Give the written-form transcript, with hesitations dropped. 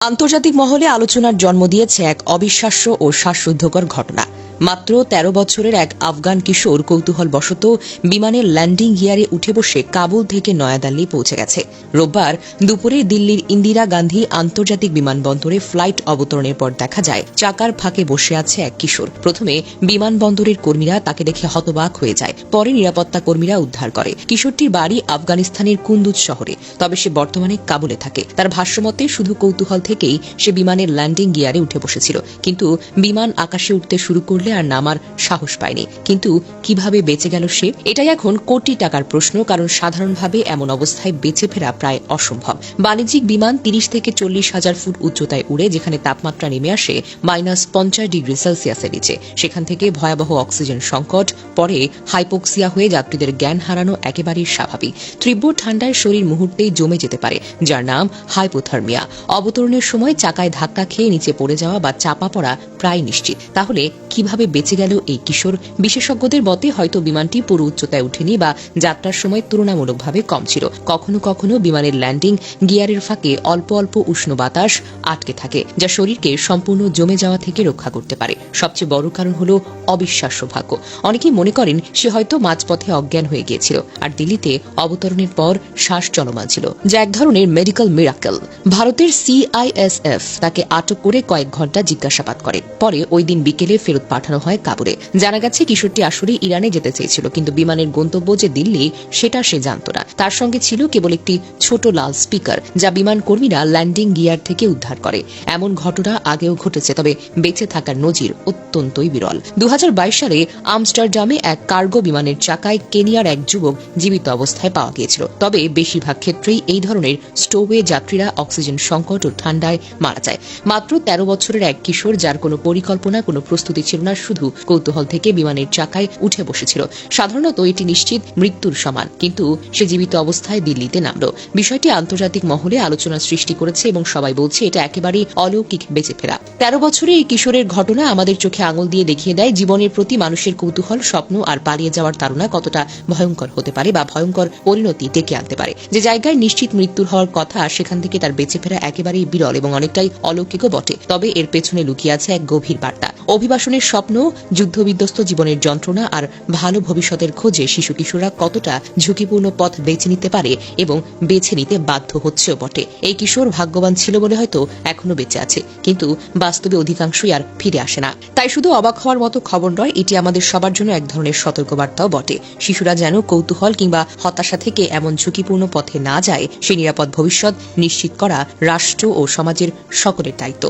আন্তর্জাতিক মহলে আলোচনার জন্ম দিয়েছে এক অবিশ্বাস্য ও শ্বাসরুদ্ধকর ঘটনা। মাত্র ১৩ বছরের এক আফগান কিশোর কৌতূহলবশত বিমানের ল্যান্ডিং গিয়ারে উঠে বসে কাবুল থেকে নয়াদিল্লি পৌঁছে গেছে। রোববার দুপুরে দিল্লির ইন্দিরা গান্ধী আন্তর্জাতিক বিমানবন্দরে ফ্লাইট অবতরণের পর দেখা যায় চাকার ফাঁকে বসে আছে এক কিশোর। প্রথমে বিমানবন্দরের কর্মীরা তাকে দেখে হতবাক হয়ে যায়, পরে নিরাপত্তা কর্মীরা উদ্ধার করে। কিশোরটির বাড়ি আফগানিস্তানের কুন্দুজ শহরে, তবে সে বর্তমানে কাবুলে থাকে। তার ভাষ্যমতে শুধু কৌতূহল থেকেই সে বিমানের ল্যান্ডিং গিয়ারে উঠে বসেছিল, কিন্তু বিমান আকাশে উঠতে শুরু করলে আর নামার সাহস পায়নি। কিন্তু কিভাবে বেঁচে গেল সে? এটাই এখন কোটি টাকার প্রশ্ন, কারণ সাধারণভাবে এমন অবস্থায় বেঁচে ফেরা প্রায় অসম্ভব। বাণিজ্যিক বিমান ৩০ থেকে ৪০ হাজার ফুট উচ্চতায় উড়ে, যেখানে তাপমাত্রা নেমে আসে -৫০°C নিচে। সেখান থেকে ভয়াবহ অক্সিজেন সংকট, পরে হাইপোক্সিয়া হয়ে যাত্রীদের জ্ঞান হারানো একেবারেই স্বাভাবিক। তীব্র ঠান্ডায় শরীর মুহূর্তেই জমে যেতে পারে, যার নাম হাইপোথার্মিয়া। অবতরণের সময় চাকায় ধাক্কা খেয়ে নিচে পড়ে যাওয়া বা চাপা পড়া প্রায় নিশ্চিত। তাহলে কিভাবে বেঁচে গেল এই কিশোর? বিশেষজ্ঞদের মতে হয়তো বিমানটি পুরো উচ্চতায় উঠেনি বা যাত্রার সময় তুলনামূলকভাবে কম ছিল। কখনো কখনো বিমানের ল্যান্ডিং গিয়ারের ফাঁকে অল্প অল্প উষ্ণ বাতাস আটকে থাকে, যা শরীরকে সম্পূর্ণ জমে যাওয়া থেকে রক্ষা করতে পারে। সবচেয়ে বড় কারণ হল অবিশ্বাস্য ভাগ্য। অনেকেই মনে করেন সে হয়তো মাঝপথে অজ্ঞান হয়ে গিয়েছিল, আর দিল্লিতে অবতরণের পর শ্বাস চলমান ছিল, যা এক ধরনের মেডিকেল মিরাকেল। ভারতের CISF তাকে আটক করে কয়েক ঘন্টা জিজ্ঞাসাবাদ করে, পরে ওই দিন বিকেলে ফেরত পাঠানো হয় কাবুলে। জানা গেছে কিশোরটি আসলে ইরানে যেতে চেয়েছিল, কিন্তু বিমানের গন্তব্য যে দিল্লি সেটা সে জানত না। তার সঙ্গে ছিল কেবল একটি ছোট লাল স্পিকার, যা বিমান কর্মীরা ল্যান্ডিং গিয়ার থেকে উদ্ধার করে। এমন ঘটনা আগেও ঘটেছে, তবে বেঁচে থাকার নজির অত্যন্তই বিরল। ২০২২ সালে আমস্টারডামে এক কার্গো বিমানের চাকায় কেনিয়ার এক যুবক জীবিত অবস্থায় পাওয়া গিয়েছিল। তবে বেশিরভাগ ক্ষেত্রেই এই ধরনের স্টোওয়ে যাত্রীরা অক্সিজেন সংকট ও ঠান্ডায় মারা যায়। মাত্র ১৩ বছরের এক কিশোর, যার কোনো পরিকল্পনা, কোনো প্রস্তুতি ছিল না, শুধু কৌতূহল থেকে বিমানের চাকায় উঠে বসেছিল। সাধারণত এটি নিশ্চিত মৃত্যুর সমান, কিন্তু সে জীবিত অবস্থায় দিল্লিতে নামল। বিষয়টি আন্তর্জাতিক মহলে আলোচনা সৃষ্টি করেছে এবং সবাই বলছে এটা একেবারেই অলৌকিক বেঁচে ফেরা। ১৩ বছরের এই কিশোরের ঘটনা আমাদের চোখে আঙুল দিয়ে দেখিয়ে দেয় জীবনের প্রতি মানুষের কৌতূহল, স্বপ্ন আর পালিয়ে যাওয়ার তাড়না কতটা ভয়ঙ্কর হতে পারে বা ভয়ঙ্কর পরিণতি ডেকে আনতে পারে। যে জায়গায় নিশ্চিত মৃত্যুর হওয়ার কথা, সেখান থেকে তার বেঁচে ফেরা একেবারেই বিরল এবং অনেকটাই অলৌকিকও বটে। তবে এর পেছনে লুকিয়ে আছে এক গভীর বার্তা। অভিবাসনের স্বপ্ন, যুদ্ধবিধ্বস্ত জীবনের যন্ত্রণা আর ভালো ভবিষ্যতের খোঁজে শিশু কিশোররা কতটা ঝুঁকিপূর্ণ পথ বেছে নিতে পারে এবং বেছে নিতে বাধ্য হচ্ছেও বটে। এই কিশোর ভাগ্যবান ছিল বলে হয়তো এখনো বেঁচে আছে, কিন্তু বাস্তবে অধিকাংশই আর ফিরে আসে না। তাই শুধু অবাক হওয়ার মতো খবর নয়, এটি আমাদের সবার জন্য এক ধরনের সতর্কবার্তাও বটে। শিশুরা যেন কৌতূহল কিংবা হতাশা থেকে এমন ঝুঁকিপূর্ণ পথে না যায়, সেই নিরাপদ ভবিষ্যৎ নিশ্চিত করা রাষ্ট্র ও সমাজের সকলের দায়িত্ব।